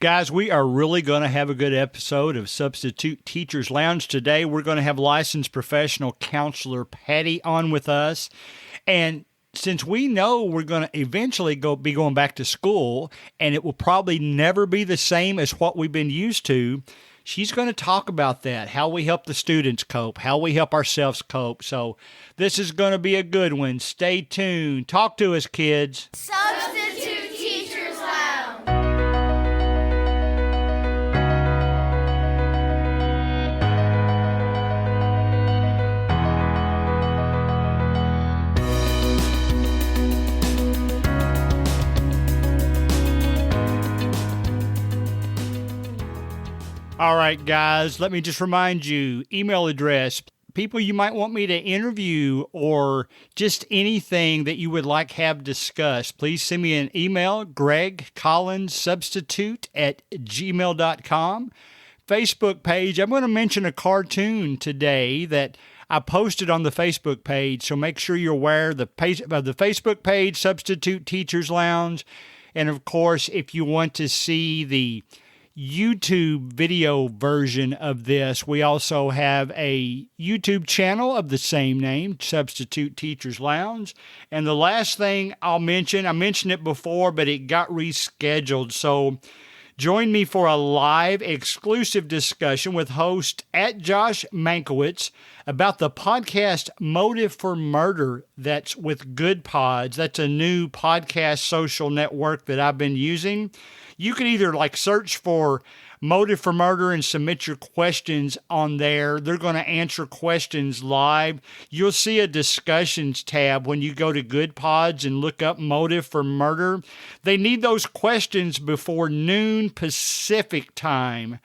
Guys, we are really going to have a good episode of Substitute Teachers Lounge today. We're going to have licensed professional counselor Patti on with us. And since we know we're going to eventually be going back to school, and it will probably never be the same as what we've been used to, she's going to talk about that, how we help the students cope, how we help ourselves cope. So this is going to be a good one. Stay tuned. Talk to us, kids. Substitute Teachers Lounge. All right, guys, let me just remind you, email address, people you might want me to interview or just anything that you would like have discussed. Please send me an email, gregcollinssubstitute@gmail.com. Facebook page, I'm going to mention a cartoon today that I posted on the Facebook page, so make sure you're aware of the Facebook page, Substitute Teachers Lounge. And of course, if you want to see the YouTube video version of this, we also have a YouTube channel of the same name, Substitute Teachers Lounge. And the last thing I'll mention, I mentioned it before, but it got rescheduled. So join me for a live exclusive discussion with host @Josh Mankiewicz about the podcast Motive for Murder that's with Good Pods. That's a new podcast social network that I've been using. You can either search for Motive for Murder and submit your questions on there. They're going to answer questions live. You'll see a discussions tab when you go to Good Pods and look up Motive for Murder. They need those questions before noon Pacific time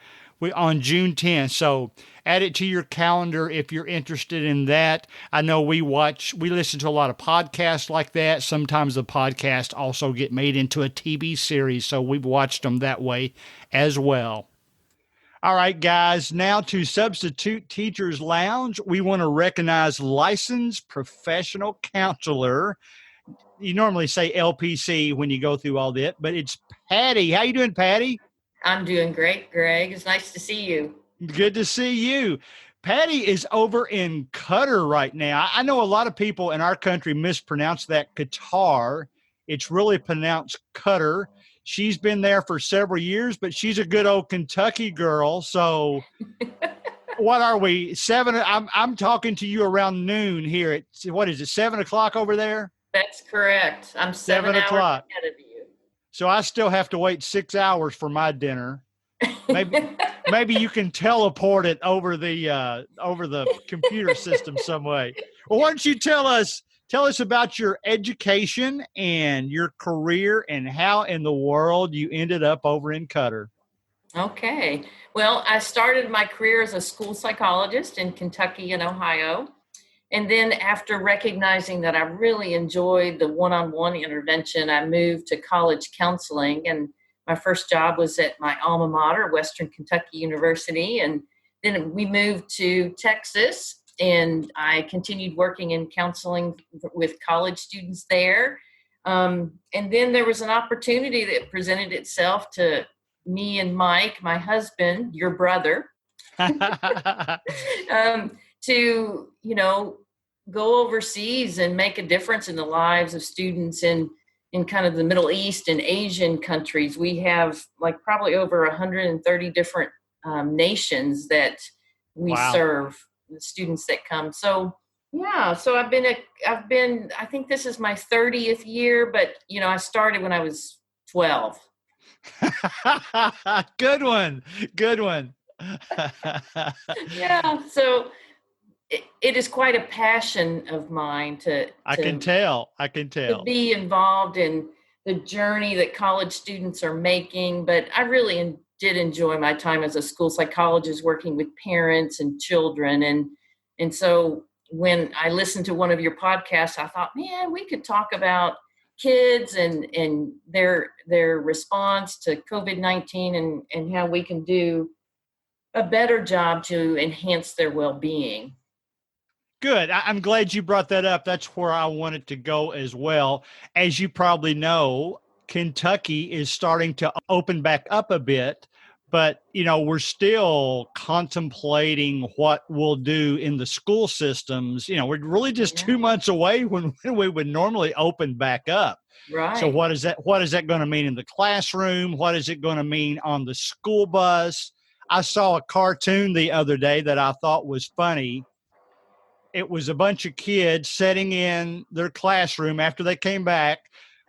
on June 10th. So add it to your calendar if you're interested in that. I know we listen to a lot of podcasts like that. Sometimes the podcasts also get made into a TV series, so we've watched them that way as well. All right, guys, now to Substitute Teachers Lounge. We want to recognize licensed professional counselor. You normally say LPC when you go through all that, but it's Patti. How you doing, Patti? I'm doing great, Greg. It's nice to see you. Good to see you. Patti is over in Qatar right now. I know a lot of people in our country mispronounce that Qatar. It's really pronounced Qatar. She's been there for several years, but she's a good old Kentucky girl. So what are we? I'm talking to you around noon here. What is it, 7 o'clock over there? That's correct. I'm 7 hours ahead of you. So I still have to wait 6 hours for my dinner. Maybe you can teleport it over the computer system some way. Well, why don't you tell us about your education and your career and how in the world you ended up over in Qatar. Okay. Well, I started my career as a school psychologist in Kentucky and Ohio. And then after recognizing that I really enjoyed the one-on-one intervention, I moved to college counseling. And my first job was at my alma mater, Western Kentucky University. And then we moved to Texas, and I continued working in counseling with college students there. And then there was an opportunity that presented itself to me and Mike, my husband, your brother, to, go overseas and make a difference in the lives of students in kind of the Middle East and Asian countries. We have probably over 130 different nations that we serve, the students that come. So yeah, so I've been, I think this is my 30th year, but I started when I was 12. Good one. Yeah. So it is quite a passion of mine to I can tell. To be involved in the journey that college students are making. But I really did enjoy my time as a school psychologist working with parents and children. And so when I listened to one of your podcasts, I thought, man, we could talk about kids and their response to COVID-19 and how we can do a better job to enhance their well-being. Good. I'm glad you brought that up. That's where I wanted to go as well. As you probably know, Kentucky is starting to open back up a bit, but we're still contemplating what we'll do in the school systems. We're really just 2 months away when we would normally open back up. Right. So what is that going to mean in the classroom? What is it going to mean on the school bus? I saw a cartoon the other day that I thought was funny. It was a bunch of kids sitting in their classroom after they came back.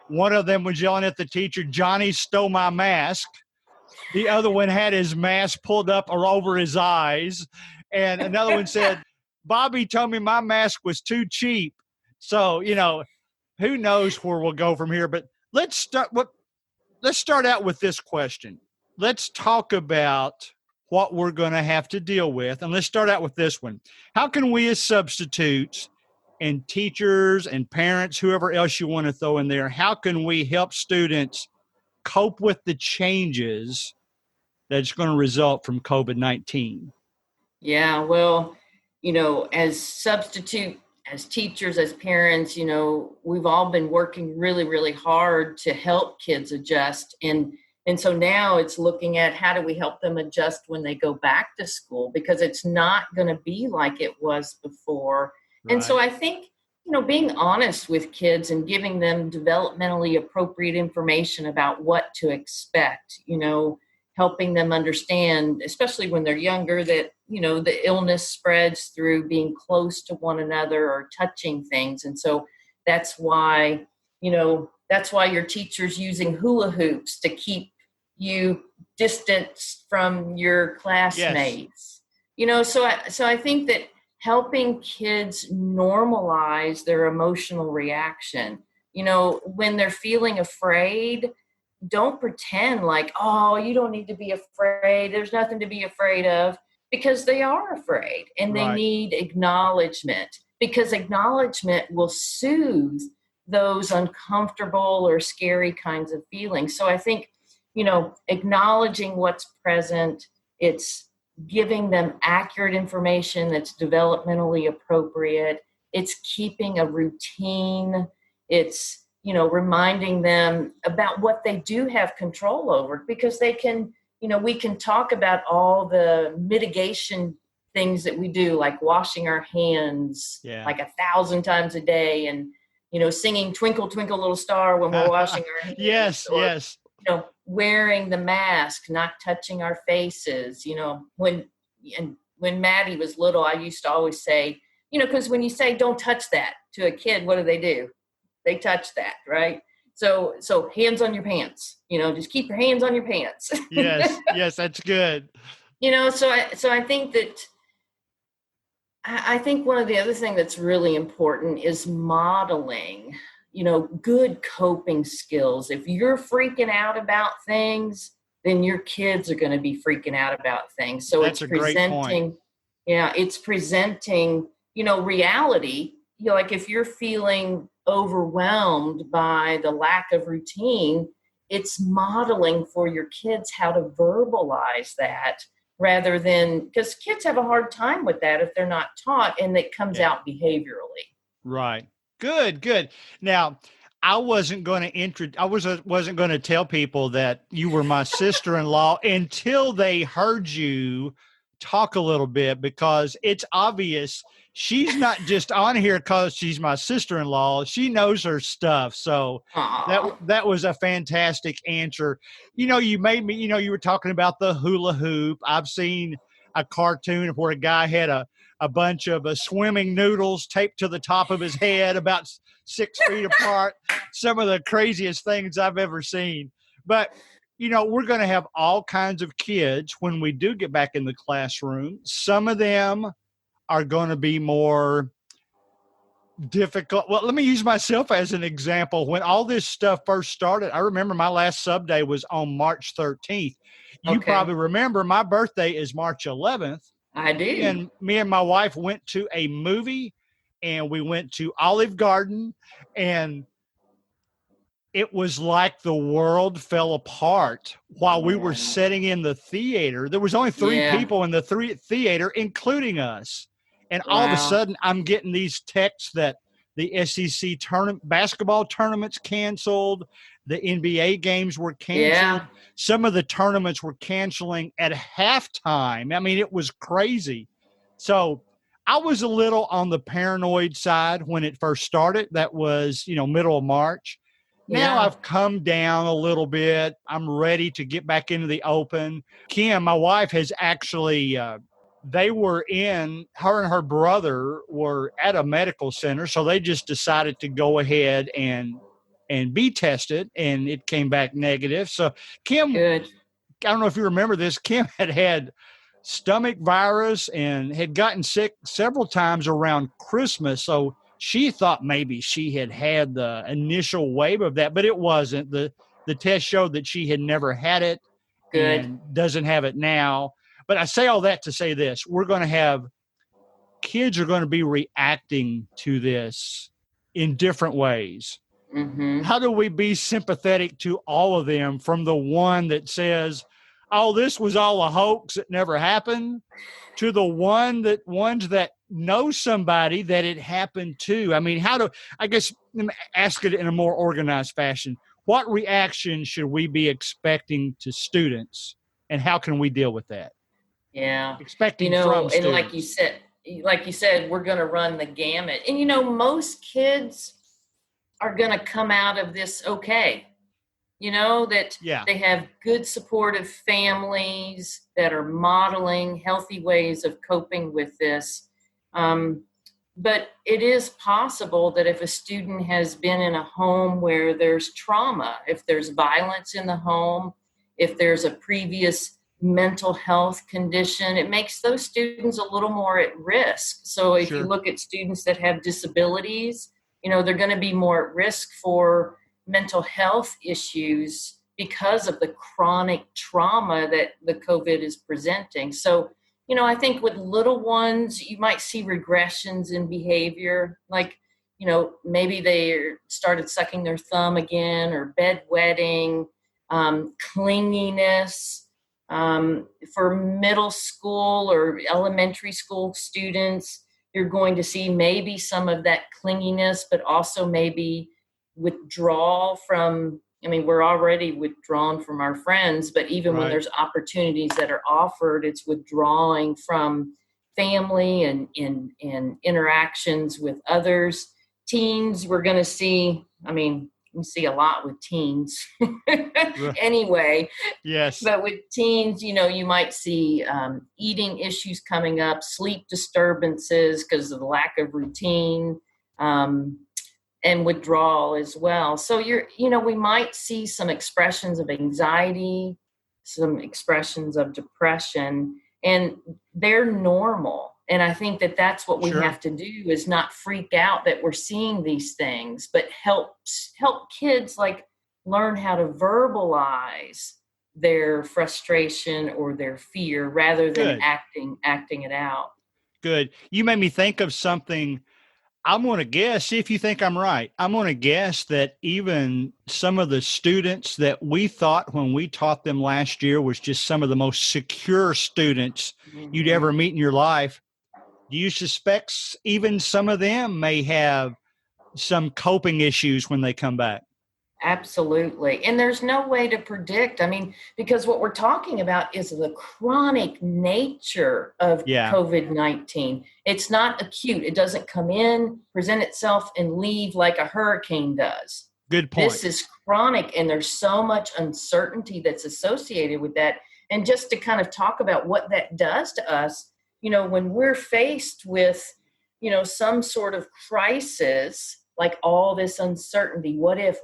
One of them was yelling at the teacher, "Johnny stole my mask." The other one had his mask pulled up or over his eyes. And another one said, "Bobby told me my mask was too cheap." So, who knows where we'll go from here. But let's start out with this question. Let's talk about what we're going to have to deal with. And let's start out with this one. How can we as substitutes and teachers and parents, whoever else you want to throw in there, how can we help students cope with the changes that's going to result from COVID-19? Yeah, well, as substitute, as teachers, as parents, we've all been working really, really hard to help kids adjust. And so now it's looking at how do we help them adjust when they go back to school, because it's not going to be like it was before. Right. And so I think, being honest with kids and giving them developmentally appropriate information about what to expect, helping them understand, especially when they're younger, that, the illness spreads through being close to one another or touching things. And so that's why your teacher's using hula hoops to keep you distanced from your classmates. Yes. So I think that helping kids normalize their emotional reaction, when they're feeling afraid, don't pretend like, oh, you don't need to be afraid. There's nothing to be afraid of, because they are afraid and they need acknowledgement, because acknowledgement will soothe those uncomfortable or scary kinds of feelings. So I think, acknowledging what's present, it's giving them accurate information that's developmentally appropriate. It's keeping a routine. It's, reminding them about what they do have control over, because they can, we can talk about all the mitigation things that we do, like washing our hands like 1,000 times a day, and, singing "Twinkle, Twinkle, Little Star" when we're washing our hands. Yes. Wearing the mask, not touching our faces. When Maddie was little, I used to always say, because when you say "don't touch that" to a kid, what do? They touch that, right? So hands on your pants. Just keep your hands on your pants. Yes, that's good. So I think that. I think one of the other things that's really important is modeling, good coping skills. If you're freaking out about things, then your kids are going to be freaking out about things. So that's it's presenting, it's presenting, reality. Like if you're feeling overwhelmed by the lack of routine, it's modeling for your kids how to verbalize that, rather than, because kids have a hard time with that if they're not taught, and it comes out behaviorally. Right. Good. Now, I wasn't going to tell people that you were my sister-in-law until they heard you talk a little bit, because it's obvious she's not just on here because she's my sister-in-law. She knows her stuff. So that was a fantastic answer. You made me, you were talking about the hula hoop. I've seen a cartoon where a guy had a bunch of swimming noodles taped to the top of his head about 6 feet apart. Some of the craziest things I've ever seen. But, we're going to have all kinds of kids when we do get back in the classroom. Some of them are going to be more difficult. Well, let me use myself as an example. When all this stuff first started, I remember my last sub day was on March 13th. You probably remember my birthday is March 11th. I do. And me and my wife went to a movie, and we went to Olive Garden, and it was like the world fell apart while we were sitting in the theater. There was only 3 people in the theater, including us. And all of a sudden, I'm getting these texts that the SEC basketball tournament's canceled, The NBA games were canceled. Yeah. Some of the tournaments were canceling at halftime. I mean, it was crazy. So I was a little on the paranoid side when it first started. That was, middle of March. Now Yeah. I've come down a little bit. I'm ready to get back into the open. Kim, my wife, has actually, her and her brother were at a medical center. So they just decided to go ahead and be tested, and it came back negative. So Kim, Good. I don't know if you remember this, Kim had stomach virus and had gotten sick several times around Christmas. So she thought maybe she had the initial wave of that, but it wasn't. The test showed that she had never had it Good. and doesn't have it now. But I say all that to say this: kids are going to be reacting to this in different ways. Mm-hmm. How do we be sympathetic to all of them, from the one that says, "Oh, this was all a hoax, it never happened," to the ones that know somebody that it happened to? I mean, I guess, ask it in a more organized fashion. What reaction should we be expecting to students, and how can we deal with that? Yeah. Expecting from And students. like you said, we're going to run the gamut. And, most kids are going to come out of this okay. That Yeah. they have good supportive families that are modeling healthy ways of coping with this. But it is possible that if a student has been in a home where there's trauma, if there's violence in the home, if there's a previous mental health condition, it makes those students a little more at risk. So if you Sure. look at students that have disabilities, they're going to be more at risk for mental health issues because of the chronic trauma that the COVID is presenting. So, I think with little ones, you might see regressions in behavior, like, maybe they started sucking their thumb again, or bedwetting, clinginess. For middle school or elementary school students, you're going to see maybe some of that clinginess, but also maybe withdrawal from, we're already withdrawn from our friends, but even when Right. there's opportunities that are offered, it's withdrawing from family and interactions with others. Teens, we're going to see, we see a lot with teens anyway. Yes. But with teens, you might see eating issues coming up, sleep disturbances because of the lack of routine, and withdrawal as well. So we might see some expressions of anxiety, some expressions of depression, and they're normal. And I think that that's what we Sure. have to do, is not freak out that we're seeing these things, but help kids learn how to verbalize their frustration or their fear rather than Good. acting it out. Good. You made me think of something. I'm going to guess, see if you think I'm right. I'm going to guess that even some of the students that we thought when we taught them last year was just some of the most secure students you'd ever meet in your life. Do you suspect even some of them may have some coping issues when they come back? Absolutely. And there's no way to predict. Because what we're talking about is the chronic nature of Yeah. COVID-19. It's not acute. It doesn't come in, present itself, and leave like a hurricane does. Good point. This is chronic, and there's so much uncertainty that's associated with that. And just to kind of talk about what that does to us, when we're faced with, some sort of crisis, like all this uncertainty, what if,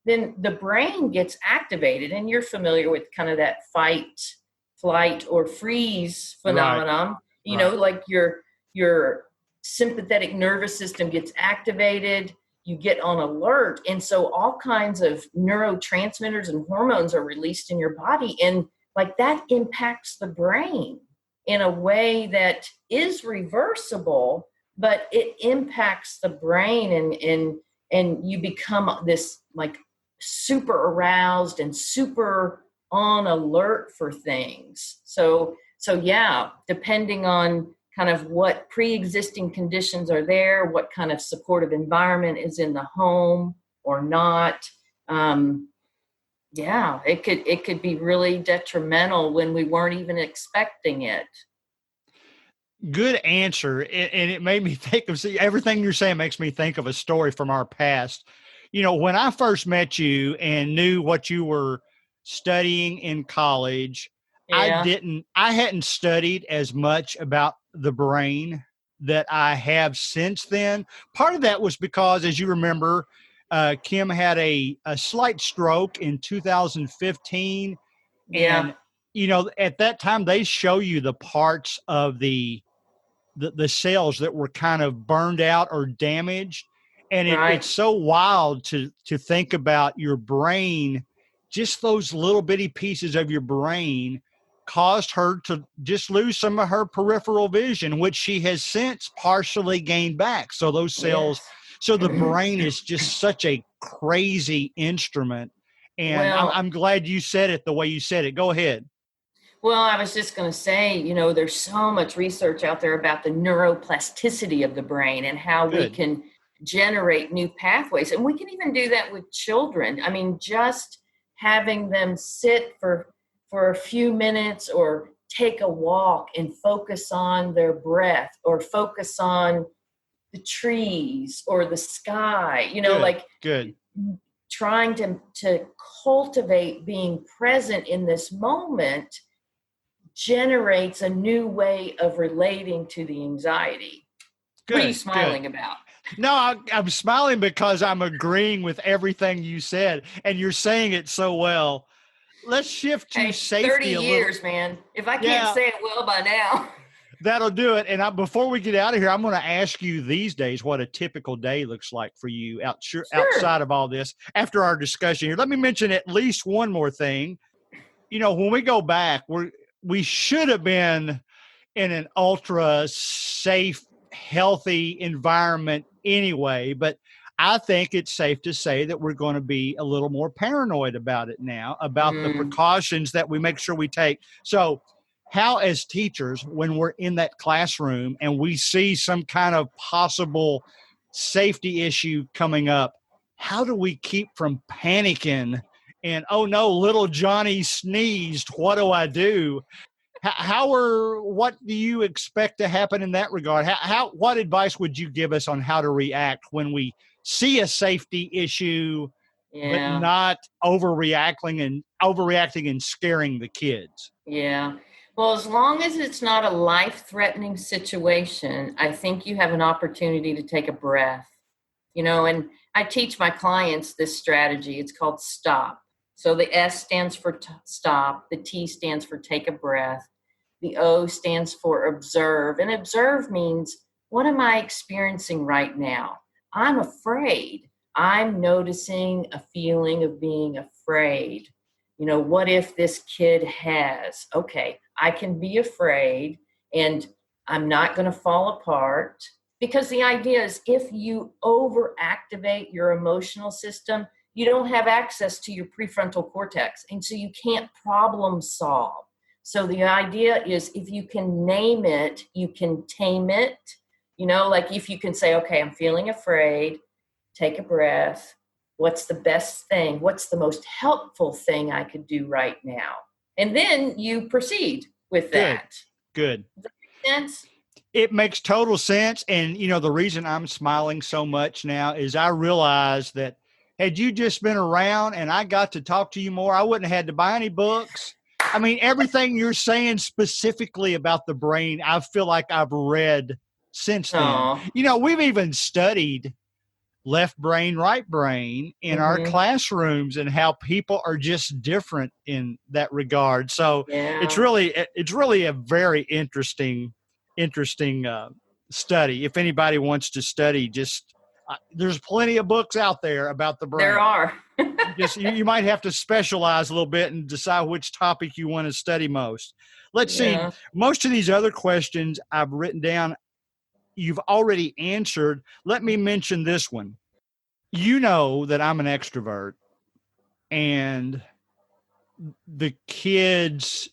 then the brain gets activated. And you're familiar with kind of that fight, flight, or freeze phenomenon. Right. Like your sympathetic nervous system gets activated, you get on alert. And so all kinds of neurotransmitters and hormones are released in your body. And that impacts the brain in a way that is reversible, but it impacts the brain, and you become this super aroused and super on alert for things. So yeah, depending on kind of what pre-existing conditions are there, what kind of supportive environment is in the home or not, Yeah, it could be really detrimental when we weren't even expecting it. Good answer. And it made me think of, see, everything you're saying makes me think of a story from our past. When I first met you and knew what you were studying in college, Yeah, I hadn't studied as much about the brain that I have since then. Part of that was because, as you remember, Kim had a slight stroke in 2015. yeah, And, at that time, they show you the parts of the cells that were kind of burned out or damaged. And it's right. so wild to think about your brain, just those little bitty pieces of your brain caused her to just lose some of her peripheral vision, which she has since partially gained back. So those cells, Yes. so the brain is just such a crazy instrument. And Well, I'm glad you said it the way you said it. Go ahead. Well, I was just going to say, there's so much research out there about the neuroplasticity of the brain and how we Good. can generate new pathways. And we can even do that with children. I mean, just having them sit for a few minutes or take a walk and focus on their breath or focus on the trees or the sky, Good. like Good. trying to cultivate being present in this moment generates a new way of relating to the anxiety. What are you Good. Good. smiling about? No, I'm smiling because I'm agreeing with everything you said, and you're saying it so well. Let's shift to Hey, 30 safety a little. years, man. If I can't Yeah, say it well by now. that'll do it. And before we get out of here, I'm going to ask you these days what a typical day looks like for you Sure. outside of all this. After our discussion here, let me mention at least one more thing. When we go back, we should have been in an ultra safe, healthy environment anyway. But I think it's safe to say that we're going to be a little more paranoid about it now, about the Mm, precautions that we make sure we take. So, how, as teachers, when we're in that classroom and we see some kind of possible safety issue coming up, how do we keep from panicking and, oh no, little Johnny sneezed? What do I do? What do you expect to happen in that regard? What advice would you give us on how to react when we see a safety issue, but yeah. not overreacting and scaring the kids? Yeah. Well, as long as it's not a life-threatening situation, I think you have an opportunity to take a breath. And I teach my clients this strategy. It's called STOP. So the S stands for stop, the T stands for take a breath, the O stands for observe. And observe means, what am I experiencing right now? I'm afraid. I'm noticing a feeling of being afraid. What if this kid has? Okay, I can be afraid and I'm not going to fall apart, because the idea is if you overactivate your emotional system, you don't have access to your prefrontal cortex. And so you can't problem solve. So the idea is if you can name it, you can tame it. Like if you can say, okay, I'm feeling afraid, take a breath. What's the best thing? What's the most helpful thing I could do right now? And then you proceed with Good, that. good. Does that make sense? It makes total sense. And, the reason I'm smiling so much now is I realize that had you just been around and I got to talk to you more, I wouldn't have had to buy any books. I mean, everything you're saying specifically about the brain, I feel like I've read since then. Oh, We've even studied left brain, right brain in our mm-hmm. classrooms and how people are just different in that regard. So Yeah. it's really a very interesting study. If anybody wants to study, just there's plenty of books out there about the There brain. are. You might have to specialize a little bit and decide which topic you want to study most. Let's see. Yeah. Most of these other questions I've written down, you've already answered. Let me mention this one. You know that I'm an extrovert, and the kids,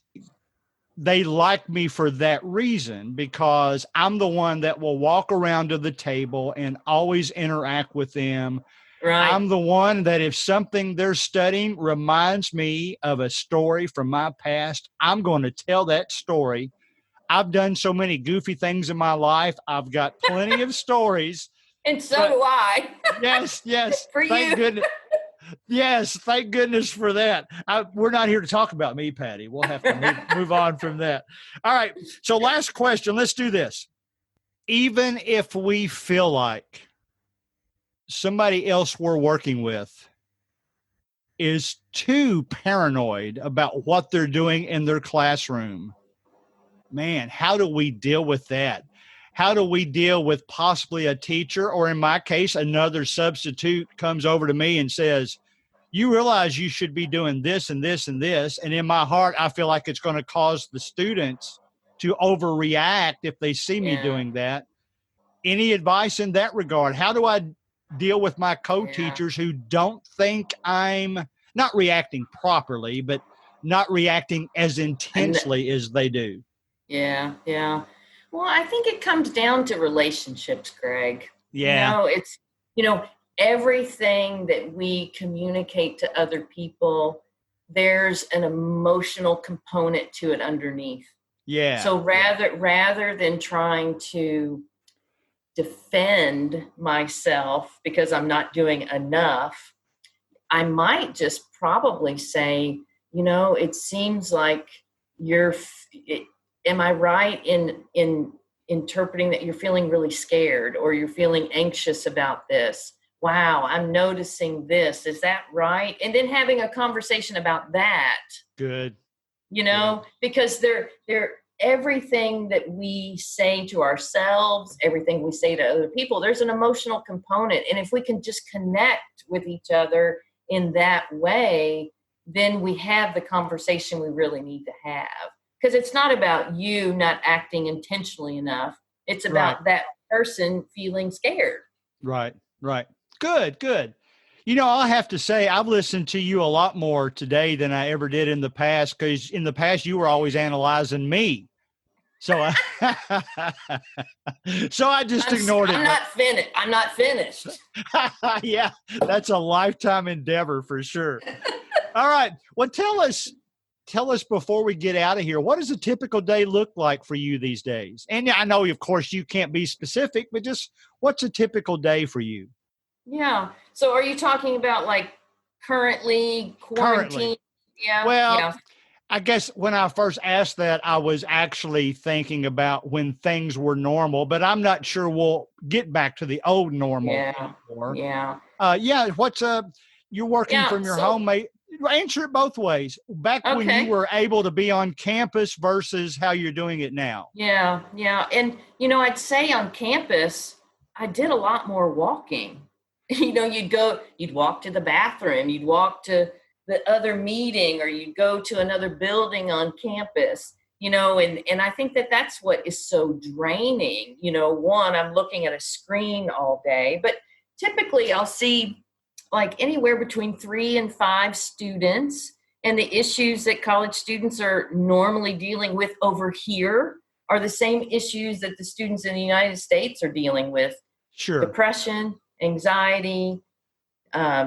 they like me for that reason, because I'm the one that will walk around to the table and always interact with them. Right. I'm the one that if something they're studying reminds me of a story from my past, I'm going to tell that story. I've done so many goofy things in my life. I've got plenty of stories. And so But do I. yes. For Thank you. goodness. Yes, thank goodness for that. We're not here to talk about me, Patti. We'll have to move on from that. All right. So last question. Let's do this. Even if we feel like somebody else we're working with is too paranoid about what they're doing in their classroom, man, how do we deal with that? How do we deal with possibly a teacher, or in my case, another substitute comes over to me and says, you realize you should be doing this and this and this. And in my heart, I feel like it's going to cause the students to overreact if they see me doing that. Any advice in that regard? How do I deal with my co-teachers who don't think I'm not reacting properly, but not reacting as intensely as they do? Yeah. Well, I think it comes down to relationships, Greg. Yeah. It's, everything that we communicate to other people, there's an emotional component to it underneath. Yeah. So rather than trying to defend myself because I'm not doing enough, I might just probably say, it seems like am I right in interpreting that you're feeling really scared or you're feeling anxious about this? Wow, I'm noticing this. Is that right? And then having a conversation about that. Good. Because they're everything that we say to ourselves, everything we say to other people, there's an emotional component. And if we can just connect with each other in that way, then we have the conversation we really need to have. Because it's not about you not acting intentionally enough. It's about that person feeling scared. Right. Good. I'll have to say I've listened to you a lot more today than I ever did in the past, because in the past you were always analyzing me. So I just ignored it. I'm not finished. Yeah, that's a lifetime endeavor for sure. All right. Well, tell us before we get out of here, what does a typical day look like for you these days? And I know, of course, you can't be specific, but just what's a typical day for you? Yeah. So are you talking about like currently quarantine? Yeah. Well, I guess when I first asked that, I was actually thinking about when things were normal, but I'm not sure we'll get back to the old normal anymore. Yeah. What's you're working from your home, mate? Answer it both ways. Back when you were able to be on campus versus how you're doing it now. Yeah. And, I'd say on campus, I did a lot more walking. You'd walk to the bathroom, you'd walk to the other meeting, or you'd go to another building on campus, and I think that that's what is so draining. One, I'm looking at a screen all day, but typically I'll see like anywhere between 3 and 5 students, and the issues that college students are normally dealing with over here are the same issues that the students in the United States are dealing with. Sure. Depression, anxiety,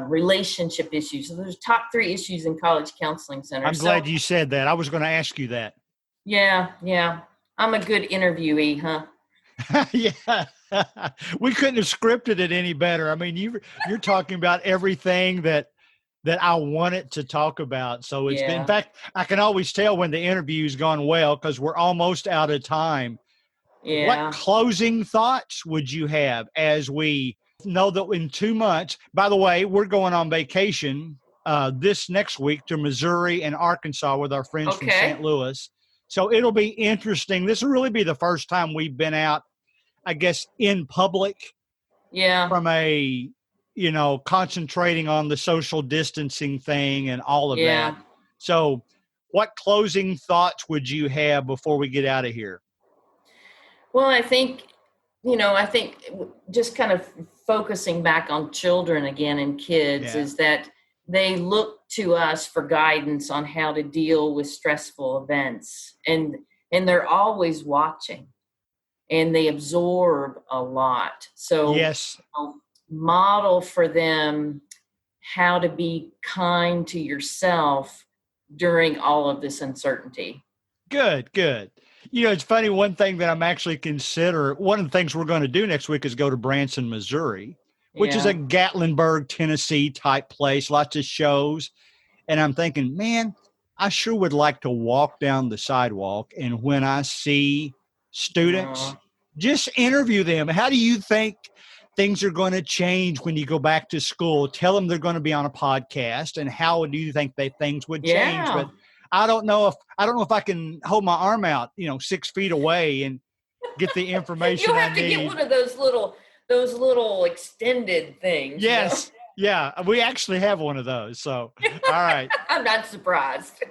relationship issues. So there's top 3 issues in college counseling centers. I'm glad you said that. I was going to ask you that. Yeah. I'm a good interviewee, huh? Yeah. We couldn't have scripted it any better. I mean, you're talking about everything that I wanted to talk about. So it's been, in fact, I can always tell when the interview's gone well because we're almost out of time. Yeah. What closing thoughts would you have as we know that in 2 months, by the way, we're going on vacation this next week to Missouri and Arkansas with our friends from St. Louis. So it'll be interesting. This will really be the first time we've been out, I guess, in public. Yeah. From a, concentrating on the social distancing thing and all of that. So what closing thoughts would you have before we get out of here? Well, I think just kind of focusing back on children again and kids is that they look to us for guidance on how to deal with stressful events. And they're always watching and they absorb a lot. So model for them how to be kind to yourself during all of this uncertainty. Good, good. It's funny. One thing that I'm actually one of the things we're going to do next week is go to Branson, Missouri, which is Yeah. a Gatlinburg, Tennessee type place, lots of shows. And I'm thinking, man, I sure would like to walk down the sidewalk. And when I see students, just interview them. How do you think things are going to change when you go back to school? Tell them they're going to be on a podcast, and how do you think things would change? Yeah. But I don't know if I can hold my arm out, 6 feet away and get the information You'll have to get one of those little extended things. Yes. Yeah. We actually have one of those. So, all right. I'm not surprised.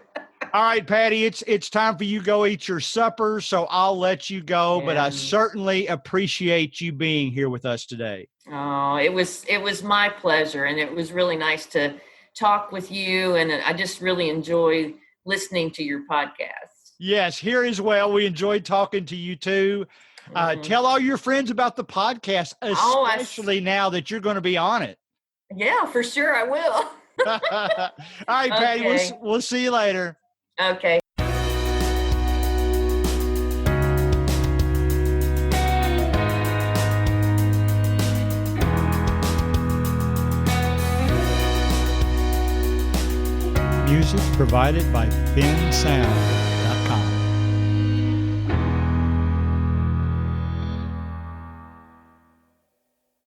All right, Patti, it's time for you to go eat your supper. So I'll let you go, but I certainly appreciate you being here with us today. Oh, it was my pleasure. And it was really nice to talk with you. And I just really enjoy listening to your podcast. Yes, here as well. We enjoyed talking to you too. Tell all your friends about the podcast, especially now that you're going to be on it. Yeah, for sure. I will. All right, Patti, Okay. we'll see you later. Okay. Music provided by Ben Sound.